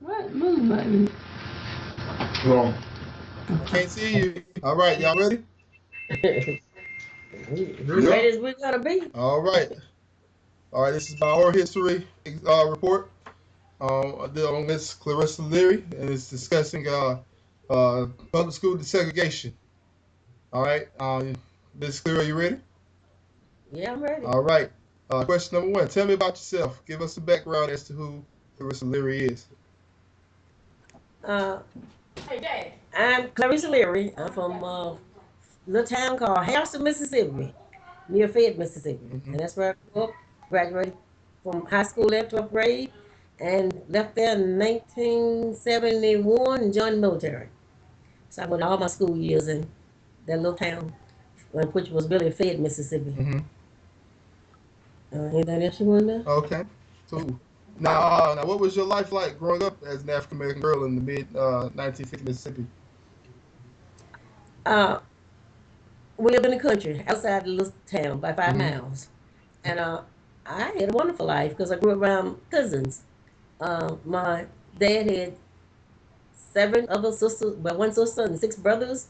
What move button? Wrong. Can't see you. All right, y'all ready? We ready Yep. as we gotta be. All right. All right. This is my oral history report. On Miss Clarissa Leary, and it's discussing public school desegregation. All right. Miss Clear, are you ready? Yeah, I'm ready. All right. Question number one. Tell me about yourself. Give us a background as to who Clarissa Leary is. Uh, I'm Clarissa Leary. I'm from a little town called Harrison, Mississippi, near Fayette, Mississippi. Mm-hmm. And that's where I grew up, graduated from high school at 12th grade, and left there in 1971 and joined the military. So I went all my school years in that little town, which was really Fayette, Mississippi. Mm-hmm. Anything else you want to know? Okay. Cool. Now, what was your life like growing up as an African American girl in the mid 1950s Mississippi? Uh, we lived in the country, outside the little town, by five Mm-hmm. miles. And I had a wonderful life because I grew up around cousins. My dad had seven other sisters, well, one sister and six brothers,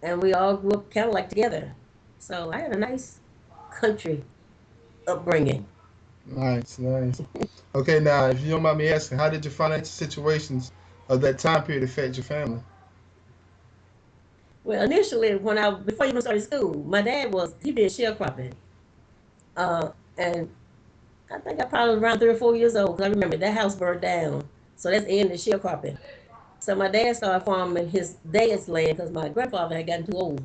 and we all grew up kind of like together. So I had a nice country upbringing. Nice, nice. Okay, now, if you don't mind me asking, how did your financial situations of that time period affect your family? Well, initially, before I even started school, my dad he did sharecropping, and I think I probably was around 3 or 4 years old because I remember that house burned down. So that's the end of sharecropping. So my dad started farming his dad's land because my grandfather had gotten too old.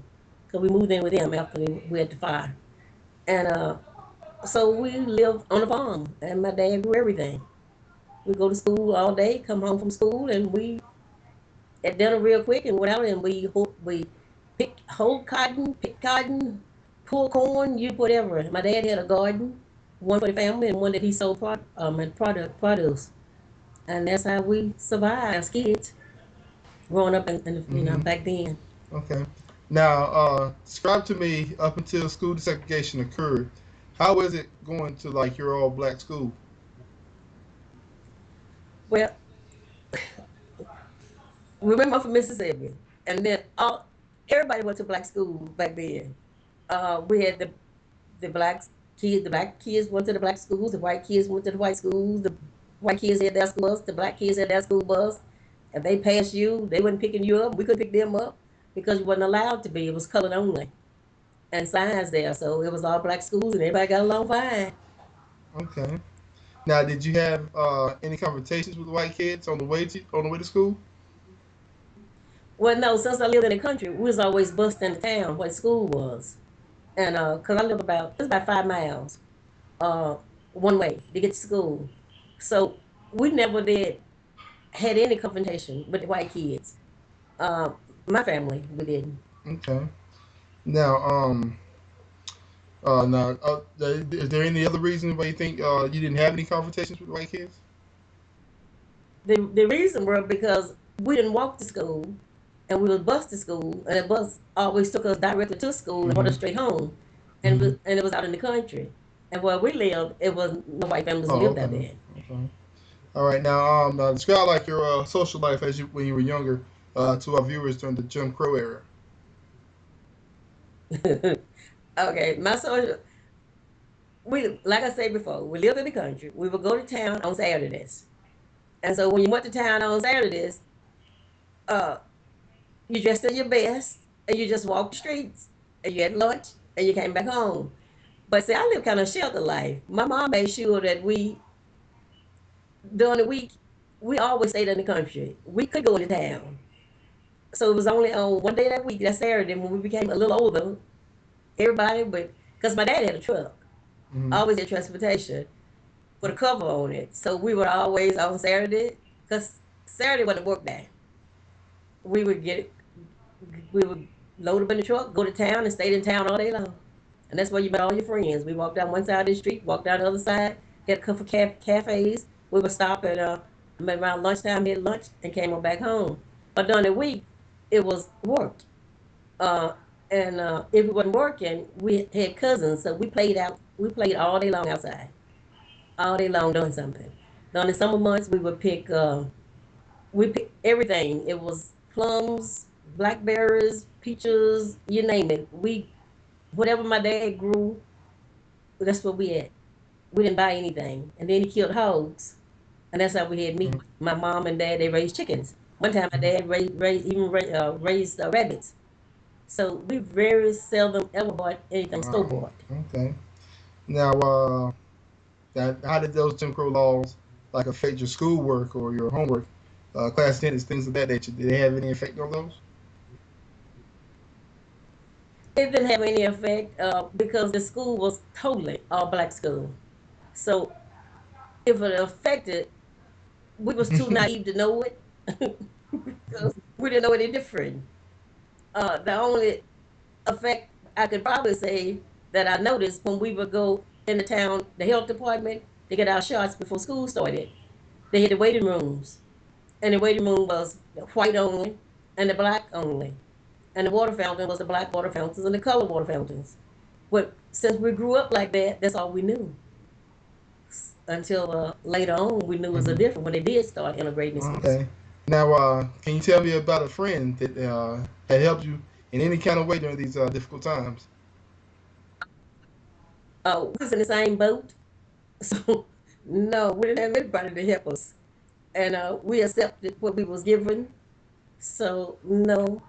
Because we moved in with him after we had the fire. And so we lived on the farm, and my dad grew everything. We go to school all day, come home from school, and we at dinner real quick and went out and we pick whole cotton, pick cotton, pull corn, you whatever. My dad had a garden, one for the family and one that he sold produce, and that's how we survived as kids growing up in Mm-hmm. back then. Okay. Now, describe to me up until school desegregation occurred. How was it going to like your all black school? Well, remember I'm from Mississippi, and then all everybody went to black school back then. We had the the black kids went to the black schools, the white kids went to the white schools, the white kids had their school bus, the black kids had their school bus. If they passed you, they weren't picking you up. We couldn't pick them up because you wasn't allowed to be. It was colored only and signs there, so it was all black schools, and everybody got along fine. Okay. Now, did you have any conversations with white kids on the way to school? Well, no, since I lived in the country, we was always bused into town where school was, and cause I live it's about 5 miles uh one way to get to school, so we never did had any confrontation with the white kids. Um, my family, we didn't. Okay. Now, is there any other reason why you think you didn't have any conversations with white kids? The reason was because we didn't walk to school and we was bused to school, and the bus always took us directly to school and brought us Mm-hmm. straight home. Mm-hmm. And it was out in the country. And where we lived, it was no white families Oh, lived okay. out there. Okay. All right. Now, describe like your social life as you when you were younger to our viewers during the Jim Crow era. Okay, my social we like I said before, we lived in the country. We would go to town on Saturdays. And so when you went to town on Saturdays, uh you dressed in your best and you just walked the streets and you had lunch and you came back home. But see, I live kind of sheltered life. My mom made sure that during the week, we always stayed in the country. We could go into town. So it was only on one day that week, that Saturday, when we became a little older, everybody, because my dad had a truck, Mm-hmm. always had transportation with a cover on it. So we would always on Saturday, because Saturday wasn't a work day. We would we would load up in the truck, go to town, and stayed in town all day long. And that's where you met all your friends. We walked down one side of the street, walked down the other side, had a couple of cafes. We would stop at around lunchtime, had lunch, and came on back home. But during the week, it was work. Uh, and if we wasn't working, we had cousins, so we played out. We played all day long outside, all day long doing something. During the summer months, we would pick. we picked everything. It was plums, blackberries, peaches, you name it. We whatever my dad grew, that's what we had. We didn't buy anything. And then he killed hogs, and that's how we had meat. Mhm. My mom and dad they raised chickens. One time my dad raised rabbits. So we very seldom ever bought anything store Wow. bought. Okay. Now, how did those Jim Crow laws like affect your schoolwork or your homework, class attendance, things of that nature? Did they have any effect on those? It didn't have any effect because the school was totally all black school. So if it affected, we was too naive to know it because we didn't know any different. The only effect I could probably say that I noticed when we would go in the town, the health department, to get our shots before school started, they had the waiting rooms, and the waiting room was white only and the black only, and the water fountain was the black water fountains and the color water fountains. But since we grew up like that, that's all we knew. Until later on, we knew it was a Mhm. different when they did start integrating the schools. Okay. Now, can you tell me about a friend that had helped you in any kind of way during these difficult times? We was in the same boat, so no, we didn't have anybody to help us, and we accepted what we was given. So no,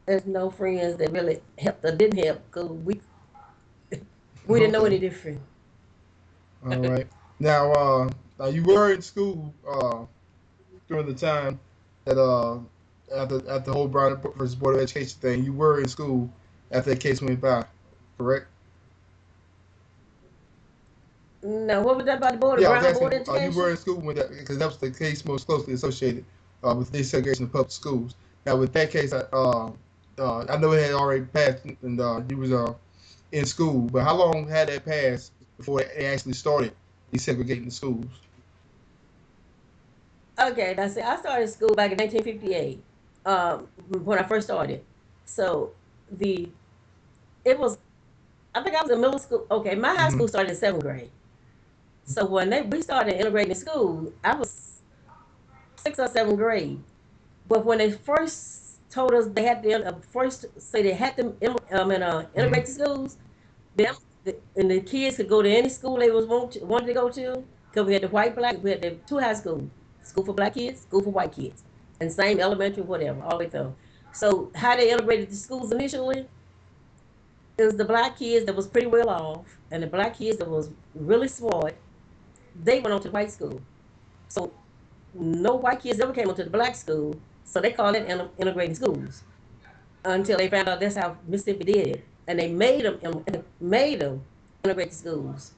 there's no friends that really helped or didn't help because we didn't know Okay. any different. All right. Now, now you were in school during the time that at the whole Brown versus Board of Education thing. You were in school after that case went by, correct? No, what was that about the board, the Yeah, I was Brown Board of asking. You were Education? in school when that because that was the case most closely associated with desegregation of public schools. Now, with that case, I know it had already passed, and you was in school. But how long had that passed before they actually started desegregating the schools? Okay, that's it. I started school back in 1958 when I first started. So the it was I think I was in middle school. Okay, my high Hmm. school started in seventh grade. So when we started integrating school, I was sixth or seventh grade. But when they first told us they had to first say they had to Hmm. integrate the schools, them and the kids could go to any school they wanted to go to. Because we had the white black, we had the two high schools, school for black kids, school for white kids, and same elementary, whatever, all the way through. So how they integrated the schools initially is the black kids that was pretty well off, and the black kids that was really smart. They went on to white school. So no white kids ever came onto the black school. So they called it integrating schools until they found out that's how Mississippi did it, and they made them integrate the schools.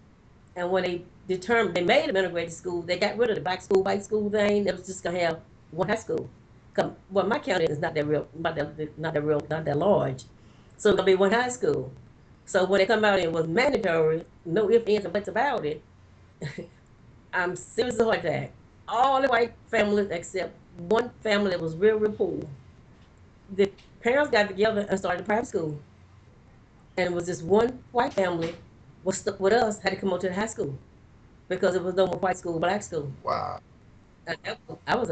And when they determined they made them integrated schools, they got rid of the black school, white school thing. They was just gonna have one high school. Well, my county is not that real, not that large, so it's gonna be one high school. So when they come out and it was mandatory, no ifs, ands, or buts about it. I'm serious as a heart attack. All the white families except one family that was real, real poor. The parents got together and started a private school, and it was just one white family was stuck with us, had to come up to the high school because it was no more white school, black school. Wow. And I was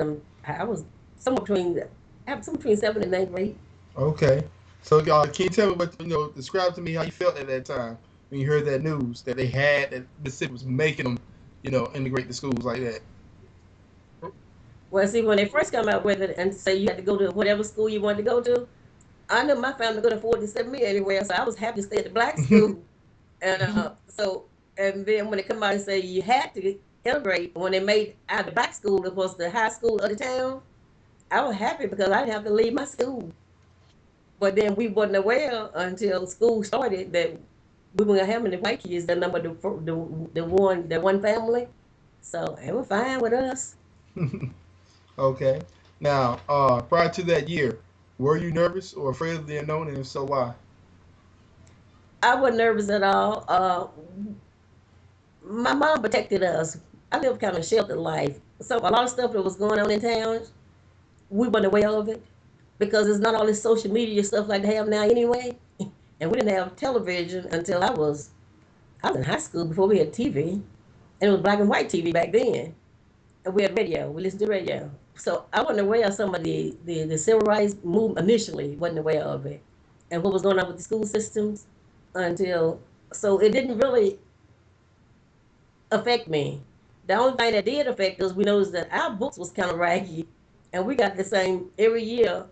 somewhere between somewhere between seventh and ninth grade. Okay. So, can you tell me what describe to me how you felt at that time when you heard that news that they had that Mississippi was making them, integrate the schools like that? Well, see, when they first come out with it and say you had to go to whatever school you wanted to go to, I knew my family could afford to send me anywhere, so I was happy to stay at the black school. And and then when they come out and say you had to integrate, when they made out the black school, it was the high school of the town. I was happy because I didn't have to leave my school. But then we wasn't aware until school started that we weren't gonna have any white kids. The number the one family, so it was fine with us. Okay. Now, prior to that year, were you nervous or afraid of the unknown, and if so, why? I wasn't nervous at all. My mom protected us. I lived kind of a sheltered life, so a lot of stuff that was going on in town, we weren't aware of it because it's not all this social media stuff like they have now anyway. And we didn't have television until I was in high school before we had TV, and it was black and white TV back then. And we had radio. We listened to radio. So I wasn't aware of some of the civil rights movement initially, wasn't aware of it. And what was going on with the school systems until, so it didn't really affect me. The only thing that did affect us, we noticed that our books was kind of raggy, and we got the same every year.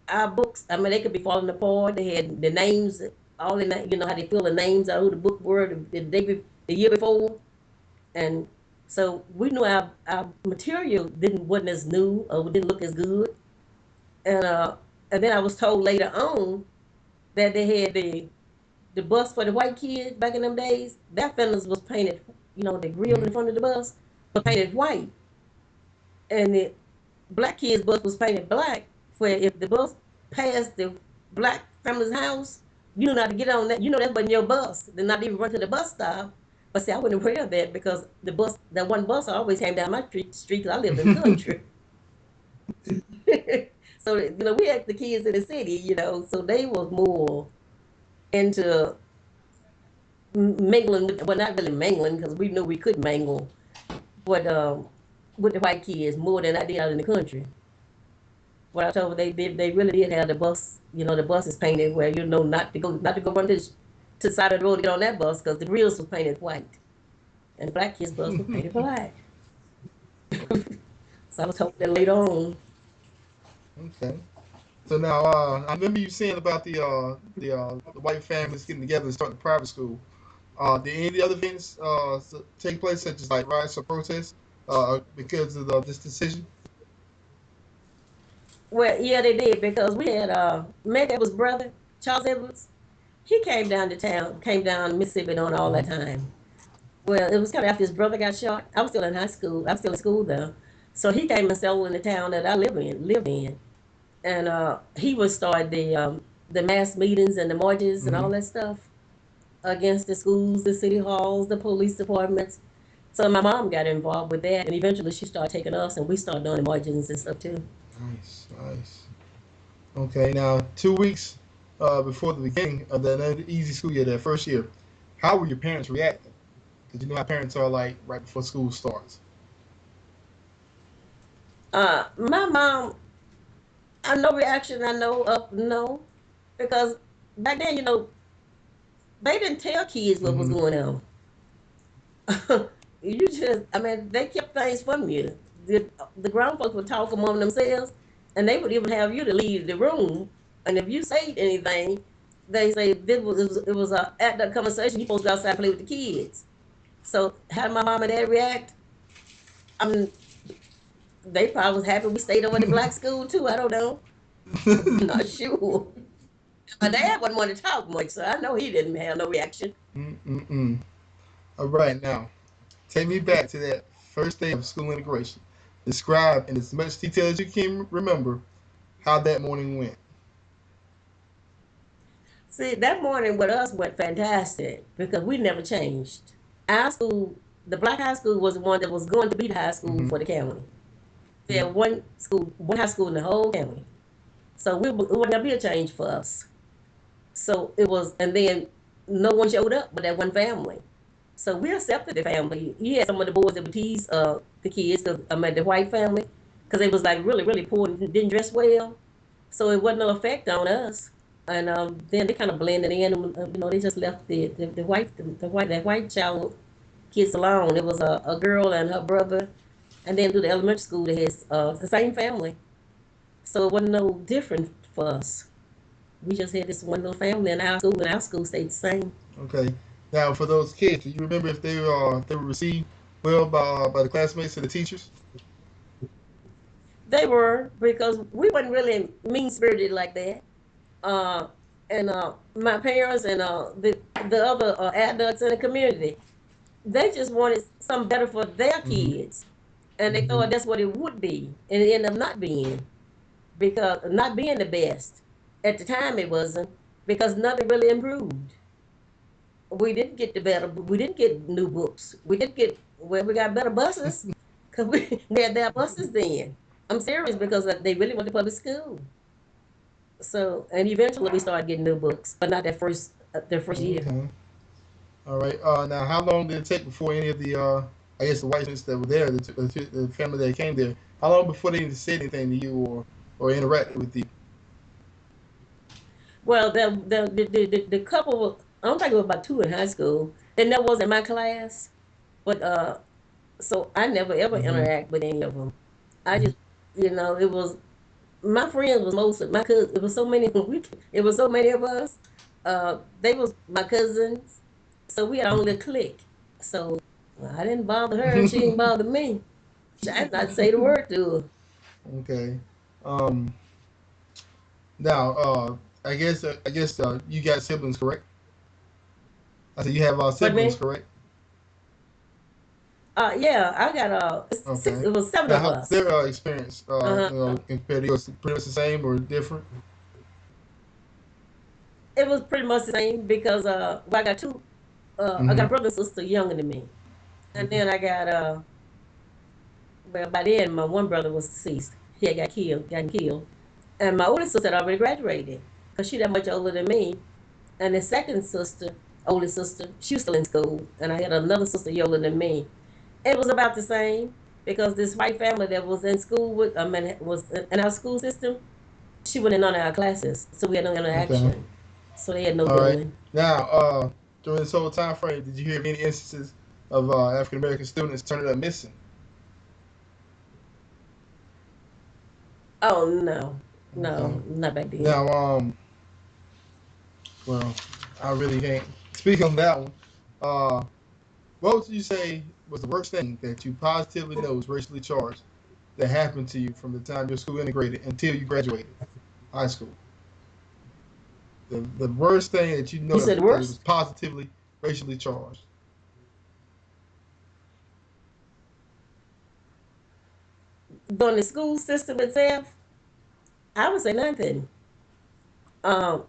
Our books, I mean, they could be falling apart. They had the names, all in that, you know how they fill the names out who the book were the year before, and so we knew our material didn't wasn't as new or didn't look as good, and uh, and then I was told later on that they had the bus for the white kids back in them days. Their fenders was painted, you know, the grill Mm-hmm. in front of the bus was painted white, and the black kids' bus was painted black. Where if the bus passed the black family's house, you know not to get on that. You know that wasn't your bus. They're not even run to the bus stop. But see, I wasn't aware of that because that one bus always came down my street because I lived in the country. So you know, we had the kids in the city, you know, so they was more into mingling with, well, not really mingling because we knew we could mingle, but with the white kids more than I did out in the country. What I told they really did have the bus, you know, the bus is painted where you know not to go run to the side of the road to get on that bus because the grills was painted white and the black kids bus was painted black. So I was hoping that later on. Okay. So now, I remember you saying about the white families getting together and starting a private school. Did any of the other events take place, such as like riots or protests, because of this decision? Well, yeah, they did because we had Meg Edwards' brother, Charles Edwards. He came down to town, came down to Mississippi on all that Mm-hmm. time. Well, it was kind of after his brother got shot. I was still in high school. I was still in school though. So he came and settled in the town that I live in. And he would start the mass meetings and the marches and all Mm-hmm. that stuff against the schools, the city halls, the police departments. So my mom got involved with that, and eventually she started taking us, and we started doing the margins and stuff too. Nice, nice. Okay, now 2 weeks before the beginning of the easy school year, that first year, how were your parents reacting? Because you know how parents are like right before school starts. My mom, I know reaction, I know up no, because back then, you know, they didn't tell kids what was Mm-hmm. going on. You just, I mean, they kept things from you. The grown folks would talk among themselves, and they would even have you to leave the room. And if you say anything, they say it was a adult conversation. You supposed to go outside and play with the kids. So how did my mom and dad react? I mean, they probably was happy we stayed over at the black school too. I don't know. I'm not sure. My dad wasn't want to talk much, so I know he didn't have no reaction. Mm-mm-mm. All right, now take me back to that first day of school integration. Describe in as much detail as you can remember how that morning went. See, that morning with us went fantastic because we never changed. Our school, the black high school, was the one that was going to be the high school Mm-hmm. for the county. We had one high school in the whole county. So it wasn't gonna be a change for us. So it was, and then no one showed up but that one family. So we accepted the family. He had some of the boys that would tease the kids, cause I mean the white family, because they was like really really poor and didn't dress well. So it wasn't no effect on us. And then they kind of blended in. And, you know, they just left the white that white child kids alone. It was a girl and her brother, and then through the elementary school they had the same family. So it wasn't no different for us. We just had this one little family in our school, and our school stayed the same. Okay. Now for those kids, do you remember if they were received well by the classmates and the teachers? They were because we wasn't really mean spirited like that. Uh, and my parents and the other adults in the community, they just wanted something better for their Mm-hmm. kids, and they thought that's what it would be, and it ended up not being because not being the best at the time. It wasn't because nothing really improved. We didn't get the better. We didn't get new books. We didn't get well. We got better buses because we had their buses then. I'm serious because they really went to public school. So and eventually we started getting new books, but not that first their first year. Okay. All right. Now, how long did it take before any of the I guess the white students that were there, the family that came there, how long before they even said anything to you or interacted with you? Well, the couple, I don't think it was about two in high school. They never was in my class, but so I never ever Hmm. interact with any of them. I just, it was my friends was most my cousins. It was so many. It was so many of us. They was my cousins, so we had only a clique. So I didn't bother her, and she didn't bother me. I did not say the word to her. Okay. Um, Now, I guess you got siblings, correct? I said you have But siblings, me, correct? yeah, I got six. Okay. It was seven Now, of how was us. their experience? Uh huh. Compared to yours, pretty much the same or different? It was pretty much the same because well, I got two. I got Hmm. a brother and sister younger than me, and then I got well, by then my one brother was deceased. He had gotten killed, and my older sister had already graduated because she that much older than me. And the second sister, older sister, she was still in school, and I had another sister younger than me. It was about the same because this white family that was in school with, I mean, was in our school system. She went in none of our classes, so we had no Okay. interaction. So they had no All right. dealing. Now, during this whole time frame, did you hear of any instances of African American students turning up missing? Oh no, Okay. no, not back then. Now, well, I really can't speak on that one. Uh, what would you say was the worst thing that you positively know is racially charged that happened to you from the time your school integrated until you graduated high school? The worst thing that you know You said the that was worst positively racially charged. during the school system itself. I would say nothing.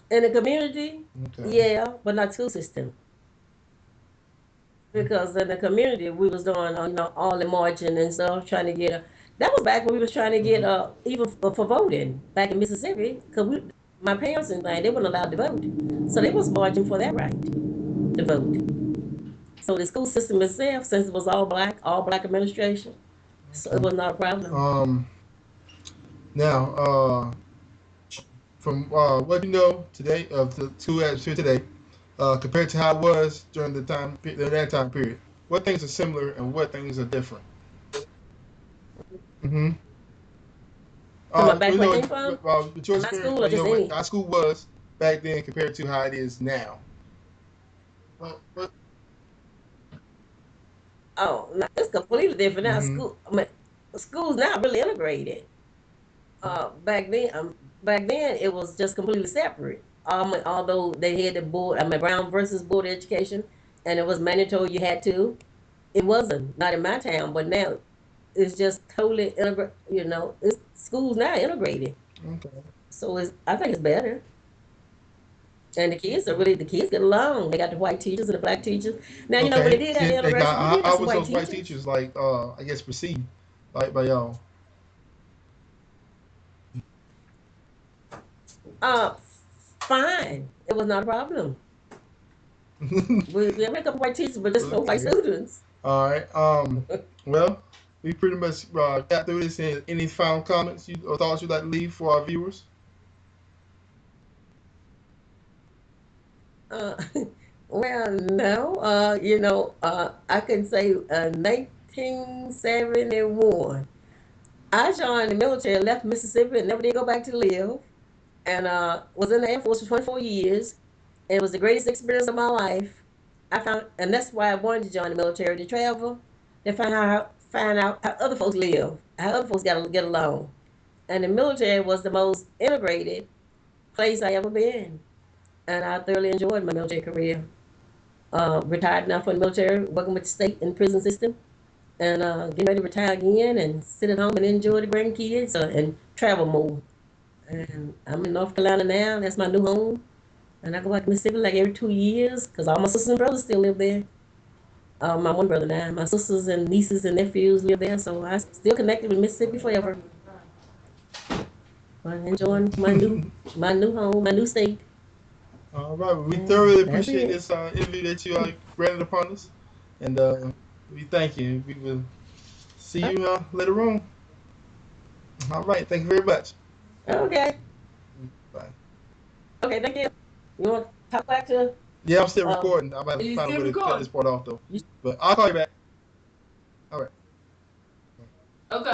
In the community, Okay. yeah, but not school system because in the community we was doing all the marching and stuff trying to get that was back when we was trying to get Hmm. even for voting back in Mississippi because my parents and thing they weren't allowed to vote, so they was marching for that right to vote. So the school system itself, since it was all black administration, so it Okay. was not a problem. Now, from what you know today of the school atmosphere today, compared to how it was during that time period, what things are similar and what things are different? Mm-hmm. From my back You where I know, came from, with your in my experience, school or you just know what any. our school was back then compared to how it is now. What? Oh, no, it's completely different now. Mm-hmm. School's not really integrated. Back then it was just completely separate. Although they had the board, Brown versus Board of Education, and it was mandatory you had to. It wasn't not in my town, but now it's just totally integrated. It's schools now integrated, Okay. so I think it's better. And the kids get along. They got the white teachers and the black teachers. Now when they Okay. did have the See, like, integration, we did have how some was white those white teachers. teachers like? I guess perceived like by y'all. Uh, Fine. It was not a problem. We had a couple white teachers, but just no white Okay. students. All right. Well, we pretty much got through this. Any final comments you or thoughts you'd like to leave for our viewers? Uh, well, no. I can say 1971. I joined the military, left Mississippi, and never did go back to live. And was in the Air Force for 24 years. It was the greatest experience of my life. And that's why I wanted to join the military to travel, to find out how other folks live, how other folks got to get along. And the military was the most integrated place I ever been, and I thoroughly enjoyed my military career. Retired now from the military, working with the state and prison system, and getting ready to retire again and sit at home and enjoy the grandkids and travel more. And I'm in North Carolina now. That's my new home. And I go back to Mississippi like every 2 years because all my sisters and brothers still live there. My one brother now. My sisters and nieces and nephews live there, so I still connected with Mississippi forever. I'm enjoying my new home, my new state. All right. Well, we And thoroughly that's appreciate it. this interview that you granted upon us, and We thank you. We will see you later on. All right. Thank you very much. Okay. Bye. Okay, thank you. You want to talk back to Yeah, I'm still um recording. I'm about to you find a still way to cut recording? this part off though. You But I'll call you back. All right.